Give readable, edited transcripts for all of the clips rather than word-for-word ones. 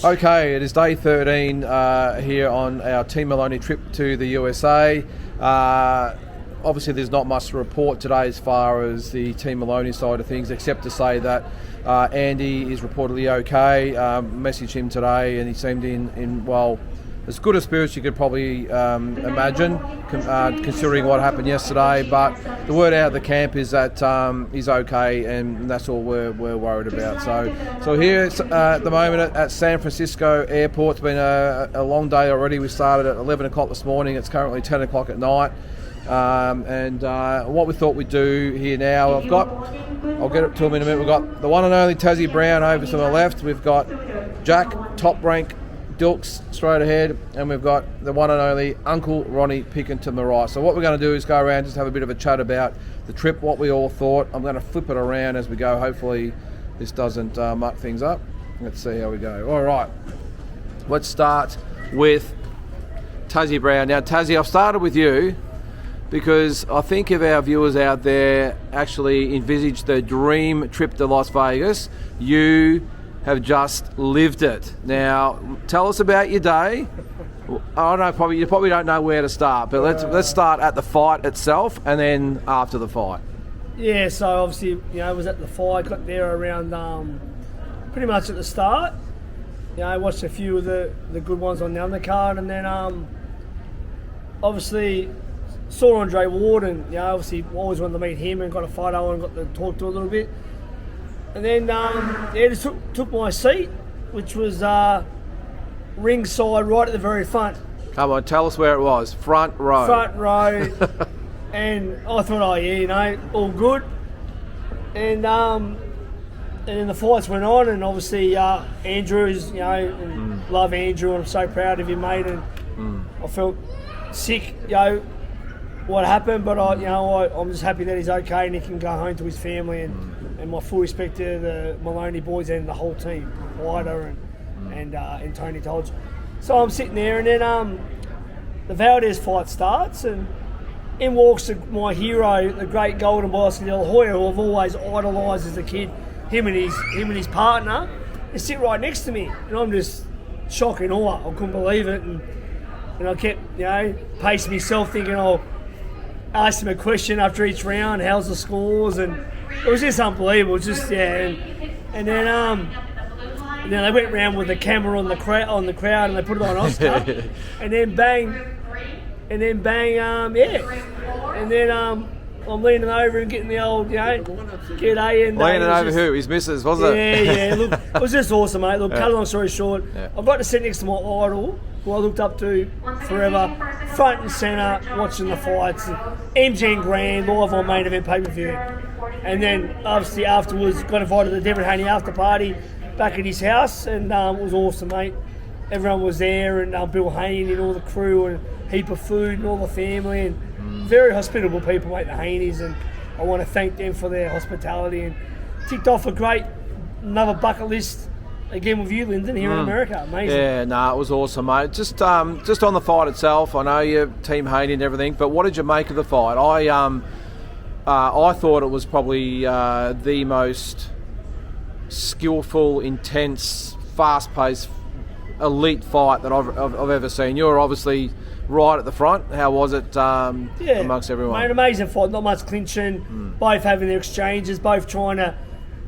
Okay, it is day 13 here on our Team Moloney trip to the USA. Obviously, there's not much to report today as far as the Team Moloney side of things, except to say that Andy is reportedly okay. Messaged him today, and he seemed in well, as good a spirits you could probably imagine, considering what happened yesterday. But the word out of the camp is that he's okay, and that's all we're worried about. So here at the moment at San Francisco Airport. It's been a long day already. We started at 11 o'clock this morning. It's currently 10 o'clock at night. And what we thought we'd do here now, I'll get it to him in a minute. We've got the one and only Tassie Brown over to the left. We've got Jack, top rank Dilks straight ahead, and we've got the one and only Uncle Ronnie picking to my right. So what we're going to do is go around, just have a bit of a chat about the trip, what we all thought. I'm going to flip it around as we go. Hopefully this doesn't muck things up. Let's see how we go. All right, let's start with Tassie Brown. Now Tassie, I've started with you because I think if our viewers out there actually envisage the dream trip to Las Vegas, you have just lived it. Now, tell us about your day. I don't know, you probably don't know where to start, but let's start at the fight itself and then after the fight. Yeah, so obviously, I was at the fight, got there around pretty much at the start. I watched a few of the good ones on the undercard, and then obviously saw Andre Ward, and obviously always wanted to meet him and got a photo and got to talk to a little bit. And then just took my seat, which was ringside right at the very front. Come on, tell us where it was. Front row. Front row. And I thought, all good. And then the fights went on, and obviously Andrew's, and love Andrew, and I'm so proud of him, mate. And I felt sick, what happened, but I'm just happy that he's okay and he can go home to his family, and my full respect to the Moloney boys and the whole team, Wider and Tony Todge. So I'm sitting there, and then the Valdez fight starts, and in walks my hero, the great Golden Bicycle De La Hoya, who I've always idolised as a kid. Him and his partner, they sit right next to me, and I'm just shocked and awe. I couldn't believe it, and I kept pacing myself, thinking I'll ask him a question after each round, how's the scores, and it was just unbelievable. And then they went round with the camera on the crowd, and they put it on Oscar, and then bang, and then I'm leaning over and getting the old, g'day. And leaning over who? His missus, was it? Yeah. Look, it was just awesome, mate. Look, cut a long story short, I got to sit next to my idol, who I looked up to forever, front and centre, watching the fights. MGM Grand, live on Main Event pay-per-view. And then, obviously, afterwards, got invited to the Devin Haney after party back at his house, and it was awesome, mate. Everyone was there, and Bill Haney and all the crew, and a heap of food, and all the family, and very hospitable people, mate, the Haneys, and I want to thank them for their hospitality, and ticked off another bucket list again with you, Lyndon, here in America. Amazing. Yeah, it was awesome, mate. Just on the fight itself, I know you're Team Haney and everything, but what did you make of the fight? I thought it was probably the most skillful, intense, fast-paced, elite fight that I've ever seen. You're obviously right at the front. How was it amongst everyone? Mate, amazing fight. Not much clinching. Both having their exchanges. Both trying to,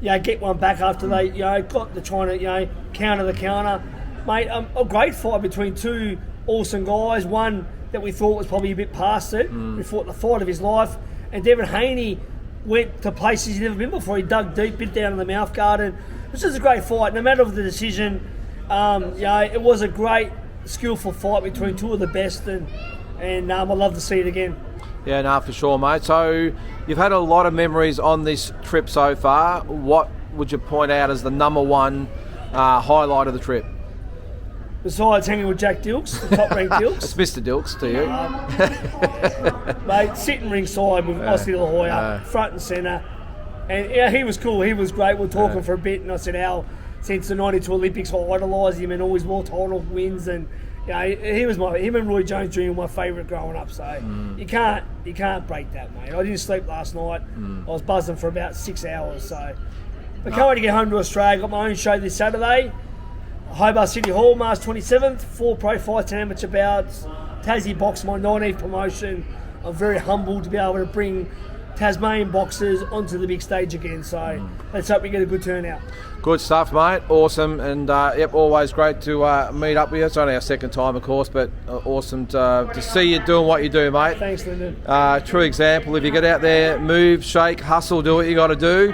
get one back after they, got the trying to, counter the counter. Mate, a great fight between two awesome guys. One that we thought was probably a bit past it. We fought the fight of his life, and Devin Haney went to places he's never been before. He dug deep, bit down in the mouth guard, and it was just a great fight. No matter the decision, it was a great, skillful fight between two of the best, and I'd love to see it again. Yeah, no, for sure, mate. So you've had a lot of memories on this trip so far. What would you point out as the number one highlight of the trip? Besides hanging with Jack Dilks, the top-ranked Dilks. It's Mr. Dilks to you. Mate, sitting ringside with Oscar De La Hoya, front and centre. And he was cool, he was great. We were talking for a bit, and I said how since the 92 Olympics I idolised him and always more title wins, and him and Roy Jones Jr. were my favourite growing up, so you can't break that, mate. I didn't sleep last night. I was buzzing for about 6 hours, so. But can't wait to get home to Australia. Got my own show this Saturday. Hobart City Hall, March 27th, 4 pro fights and amateur bouts. Tassie Box, my 19th promotion. I'm very humbled to be able to bring Tasmanian boxers onto the big stage again. So let's hope we get a good turnout. Good stuff, mate. Awesome. And, always great to meet up with you. It's only our second time, of course, but awesome to see you doing what you do, mate. Thanks, Lyndon. True example. If you get out there, move, shake, hustle, do what you got to do,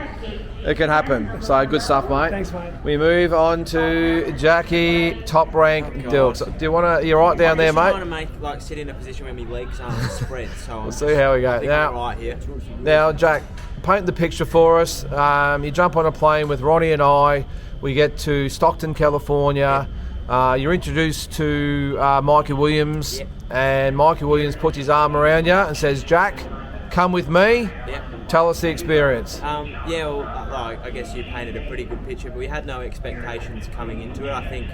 it can happen. So good stuff, mate. Thanks, mate. We move on to Jackie, Top Rank Dilks. Do you want to? You're right down there, mate. I'm trying to sit in a position where my legs aren't spread. So we'll see how we go. Now, right here. Now, Jack, paint the picture for us. You jump on a plane with Ronnie and I. We get to Stockton, California. You're introduced to Mikey Williams, and Mikey Williams puts his arm around you and says, "Jack, come with me." Yep. Tell us the experience. I guess you painted a pretty good picture, but we had no expectations coming into it. I think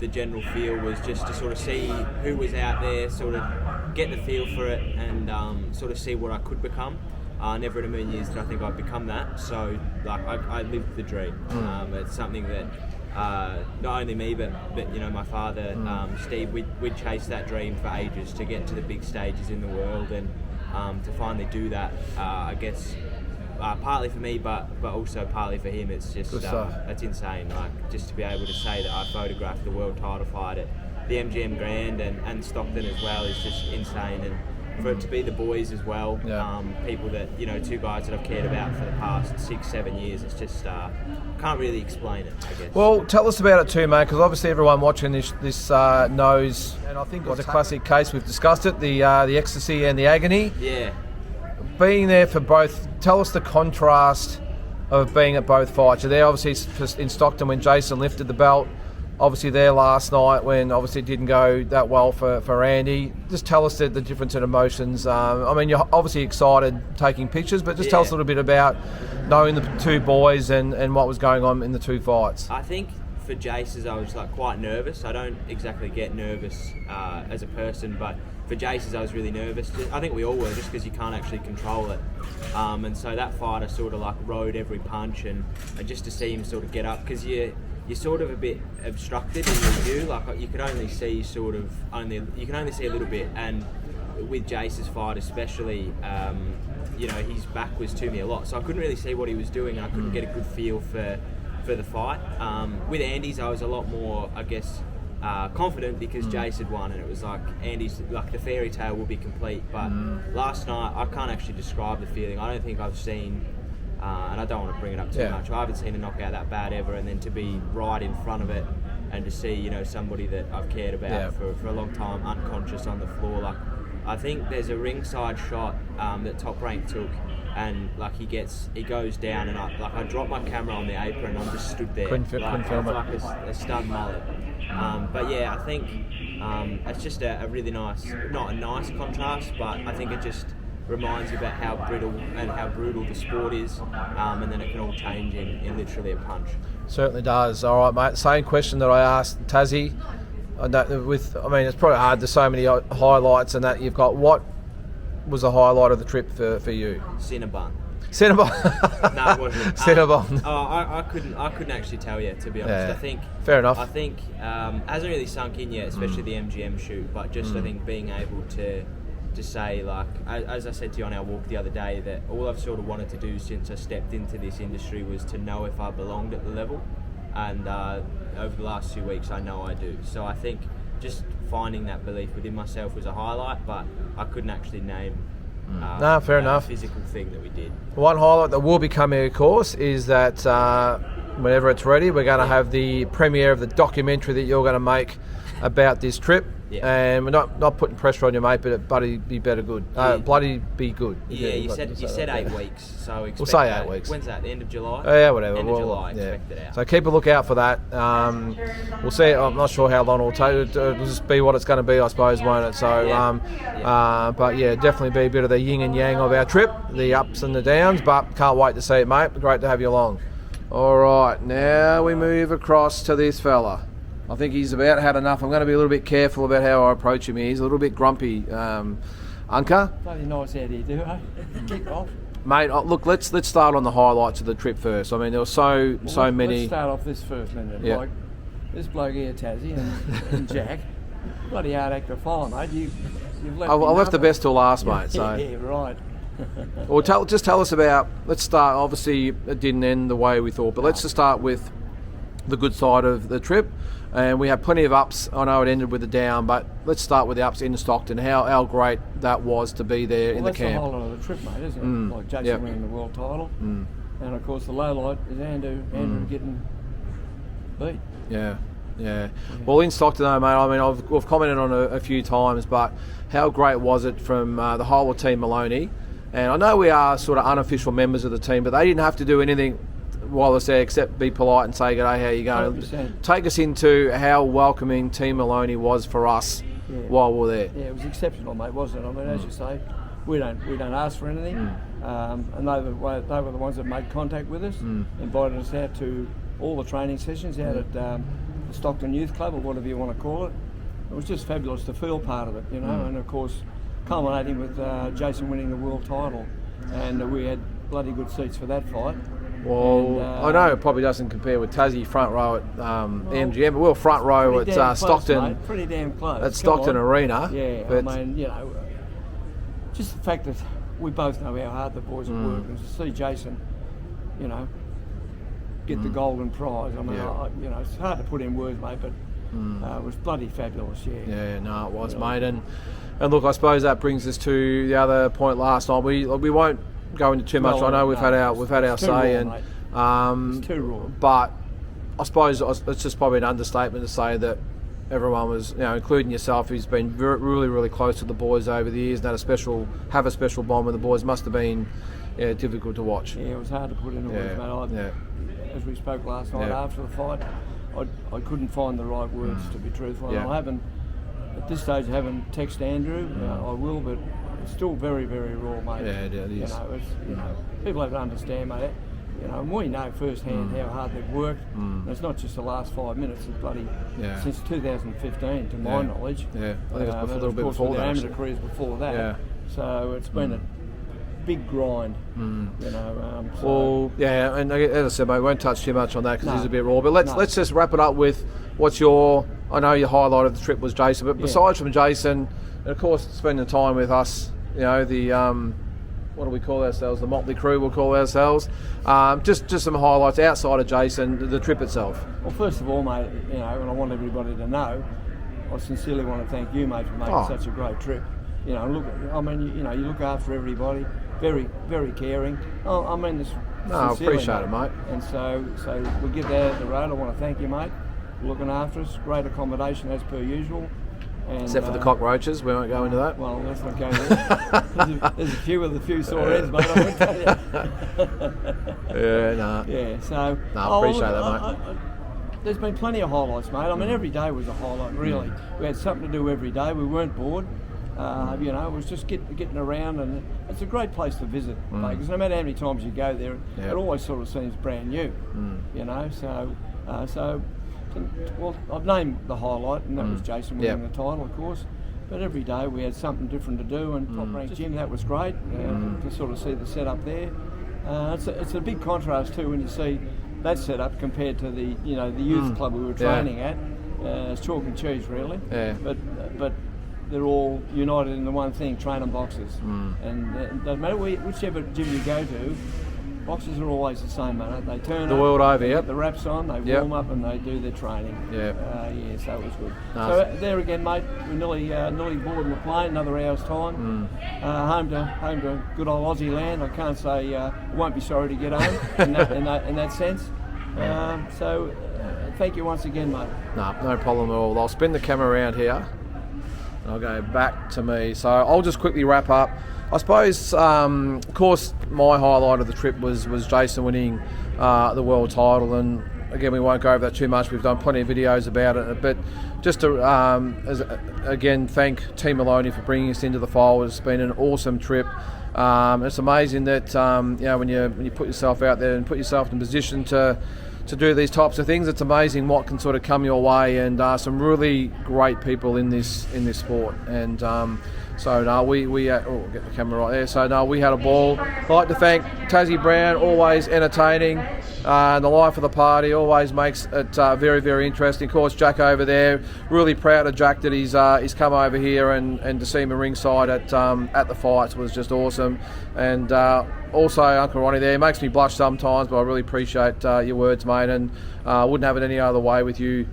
the general feel was just to sort of see who was out there, sort of get the feel for it, and sort of see what I could become. Never in a million years did I think I'd become that. So, I lived the dream. It's something that not only me, but my father, Steve, we'd chased that dream for ages to get to the big stages in the world, and to finally do that, I guess partly for me, but also partly for him. It's just it's insane. Just to be able to say that I photographed the world title fight at the MGM Grand and Stockton as well is just insane. And for it to be the boys as well, people that two guys that I've cared about for the past 6-7 years, it's just can't really explain it, I guess. Well, tell us about it too, mate, because obviously everyone watching this knows, and I think it's a classic case. We've discussed it, the ecstasy and the agony. Yeah. Being there for both, tell us the contrast of being at both fights. You're there obviously in Stockton when Jason lifted the belt. Obviously there last night when obviously it didn't go that well for Andy. Just tell us the difference in emotions. You're obviously excited taking pictures, but just tell us a little bit about knowing the two boys and what was going on in the two fights. I think for Jace's I was quite nervous. I don't exactly get nervous as a person, but for Jace's I was really nervous. I think we all were, just because you can't actually control it. And so that fight I sort of rode every punch, and just to see him sort of get up, because you're sort of a bit obstructed in your view. You could only see you can only see a little bit, and with Jace's fight especially, his back was to me a lot, so I couldn't really see what he was doing, and I couldn't get a good feel for the fight. With Andy's I was a lot more, I guess, confident, because Jace had won, and it was Andy's the fairy tale will be complete. But last night I can't actually describe the feeling. I don't think I've seen, and I don't want to bring it up too much, I haven't seen a knockout that bad ever, and then to be right in front of it and to see somebody that I've cared about for a long time unconscious on the floor. I think there's a ringside shot that Top Rank took, and he goes down, and I dropped my camera on the apron and I'm just stood there couldn't film it. like a stunned mullet. But yeah, I think it's just a really nice, not a nice contrast, but I think it just reminds you about how brittle and how brutal the sport is, and then it can all change in literally a punch. Certainly does. All right, mate. Same question that I asked Tassie. It's probably hard. There's so many highlights, and that you've got. What was the highlight of the trip for you? Cinnabon. Cinnabon. No, it wasn't. Cinnabon. I couldn't actually tell you, to be honest. Yeah. I think fair enough. I think hasn't really sunk in yet, especially the MGM shoot. But just I think being able to say, as I said to you on our walk the other day, that all I've sort of wanted to do since I stepped into this industry was to know if I belonged at the level, and over the last 2 weeks I know I do. So I think just finding that belief within myself was a highlight, but I couldn't actually name fair enough. Physical thing that we did. One highlight that will be coming, of course, is that whenever it's ready, we're going to have the premiere of the documentary that you're going to make about this trip. Yeah. And we're not putting pressure on you, mate, but bloody be better good. Bloody be good. Yeah, you said 8 weeks, so expect we'll say 8 weeks. When's that? The end of July? Yeah, whatever. End of July, expect it out. So keep a lookout for that. We'll see. I'm not sure how long it'll take. It'll just be what it's going to be, I suppose, won't it? So, but yeah, definitely be a bit of the yin and yang of our trip, the ups and the downs. But can't wait to see it, mate. Great to have you along. All right, now we move across to this fella. I think he's about had enough. I'm going to be a little bit careful about how I approach him. He's a little bit grumpy. Unca? Bloody nice how do you do, eh? Kick off. Mate, look, let's start on the highlights of the trip first. I mean, there were so many. Let's start off this first, then. Yeah. this bloke here, Tassie, and Jack, bloody hard act to follow, mate. You've left I me left the nothing. best till last, mate. So. Yeah, right. Well, just tell us about. Let's start. Obviously, it didn't end the way we thought, but let's just start with the good side of the trip. And we had plenty of ups. I know it ended with a down, but let's start with the ups in Stockton. How great that was to be there in the camp. That's the whole of the trip, mate, isn't it? Like Jason winning the world title, and of course the low light is Andrew getting beat. Yeah. Well, in Stockton, though, mate, I mean, we've commented on it a few times, but how great was it from the whole of Team Moloney? And I know we are sort of unofficial members of the team, but they didn't have to do anything while they're there except be polite and say, "G'day, how you going?" 100%. Take us into how welcoming Team Moloney was for us while we were there. Yeah, it was exceptional, mate, wasn't it? I mean, as you say, we don't ask for anything, and they were the ones that made contact with us, invited us out to all the training sessions out at the Stockton Youth Club, or whatever you want to call it. It was just fabulous to feel part of it, you know, and of course culminating with Jason winning the world title, and we had bloody good seats for that fight. Well, And, I know it probably doesn't compare with Tassie front row at MGM, but we were front row pretty at damn Stockton. close, mate. Pretty damn close. At Come Stockton on. Arena. Yeah, but I mean, you know, just the fact that we both know how hard the boys have worked, and to see Jason, you know, get the golden prize. I mean, you know, it's hard to put in words, mate, but it was bloody fabulous. Yeah, no, it was, mate. And look, I suppose that brings us to the other point last night. We won't go into too much. Well, I know we've had our it's too say, raw, and mate. It's too raw. but I suppose it's just probably an understatement to say that everyone was, you know, including yourself, who's been really, really close to the boys over the years and have a special bond with the boys. Must have been difficult to watch. Yeah, it was hard to put into words, mate. As we spoke last night after the fight, I couldn't find the right words, to be truthful. Yeah. I haven't, at this stage, I haven't texted Andrew. I will, but it's still very, very raw, mate. Yeah, it is. You know, people have to understand, mate. You know, and we know firsthand how hard they've worked. And it's not just the last 5 minutes. It's bloody since 2015, to my knowledge. Yeah, I think it was a little bit before before that. that. Amateur careers before that. Yeah. So it's been a big grind. You know. Well, yeah, and as I said, mate, we won't touch too much on that because No. it's a bit raw. But let's just wrap it up with what's your. I know your highlight of the trip was Jason, but besides from Jason, and of course spending time with us, you know, the what do we call ourselves? The Motley Crew, we'll call ourselves. Just some highlights outside of Jason, the trip itself. Well, first of all, mate, you know, and I want everybody to know, I sincerely want to thank you, mate, for making such a great trip. You know, you look after everybody, very, very caring. I mean this. No, I sincerely, appreciate it, mate. And so we'll get that out the road. I want to thank you, mate, for looking after us. Great accommodation as per usual. And, Except for the cockroaches, we won't go into that. Well, let's not go there. There's a few sore ends, mate, I would tell you. Yeah, no. Yeah, so... No, I appreciate that, mate. There's been plenty of highlights, mate. I mean, every day was a highlight, really. We had something to do every day. We weren't bored. You know, it was just getting around, and it's a great place to visit, because no matter how many times you go there, it always sort of seems brand new, you know, so well, I've named the highlight, and that was Jason winning the title, of course, but every day we had something different to do, and Top Rank Gym, that was great, to sort of see the setup there. It's a big contrast too when you see that setup compared to the youth club we were training at. It's chalk and cheese, really. Yeah. But they're all united in the one thing: training boxes. And it doesn't matter whichever gym you go to, boxes are always the same, mate. They turn The up, world over, they yep. get the wraps on, they warm up, and they do their training. Yeah. So it was good. Nice. So there again, mate, we're nearly boarding the plane, another hour's time. Home to good old Aussie land. I can't say won't be sorry to get home in that sense. Thank you once again, mate. No problem at all. I'll spin the camera around here and I'll go back to me. So I'll just quickly wrap up. I suppose, of course, my highlight of the trip was Jason winning the world title, and again, we won't go over that too much. We've done plenty of videos about it, but just to again thank Team Moloney for bringing us into the fold. It's been an awesome trip. It's amazing that when you put yourself out there and put yourself in a position to do these types of things, it's amazing what can sort of come your way, and some really great people in this sport. And we get the camera right there. So we had a ball. I'd like to thank Tassie Brown, always entertaining. and the life of the party always makes it very, very interesting. Of course, Jack over there, really proud of Jack that he's come over here and to see him ringside at the fights was just awesome. And also Uncle Ronnie there makes me blush sometimes, but I really appreciate your words, mate, and wouldn't have it any other way with you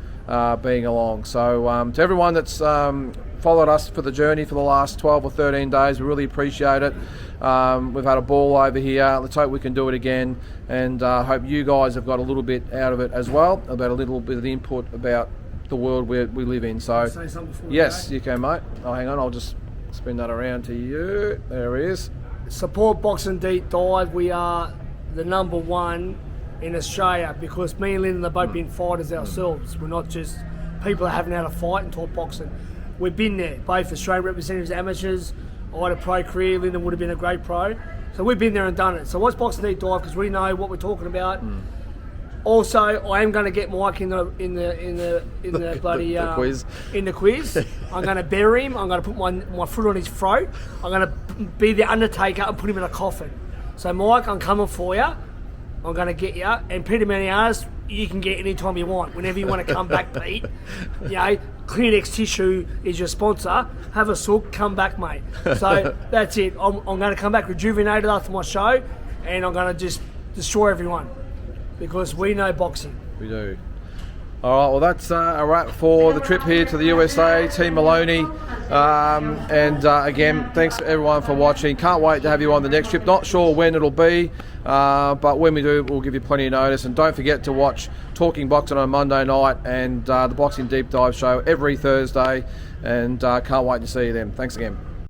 being along. So to everyone that's followed us for the journey for the last 12 or 13 days, we really appreciate it. We've had a ball over here. Let's hope we can do it again, and hope you guys have got a little bit out of it as well, about a little bit of input about the world we live in. So Say something before yes, we you can, mate. Oh, hang on, I'll just spin that around to you. There he is. go. Support Boxing Deep Dive. We are the number one in Australia because me and Lyndon have both been fighters ourselves. We're not just people that haven't had a fight and talk boxing. We've been there, both Australian representatives, amateurs. I had a pro career. Lyndon would have been a great pro. So we've been there and done it. So watch Boxing Deep Dive because we know what we're talking about. Also, I am going to get Mike in the bloody the quiz. In the quiz. I'm going to bury him. I'm going to put my foot on his throat. I'm going to be the Undertaker and put him in a coffin. So Mike, I'm coming for you. I'm going to get you. And Peter Maniatis, you can get anytime you want. Whenever you want to come back, Pete. You know, Kleenex Tissue is your sponsor. Have a sook, come back, mate. So that's it. I'm going to come back rejuvenated after my show, and I'm going to just destroy everyone because we know boxing. We do. All right, well, that's a wrap for the trip here to the USA, Team Moloney. Again, thanks everyone for watching. Can't wait to have you on the next trip. Not sure when it'll be, but when we do, we'll give you plenty of notice. And don't forget to watch Talking Boxing on Monday night and the Boxing Deep Dive show every Thursday. And can't wait to see you then. Thanks again.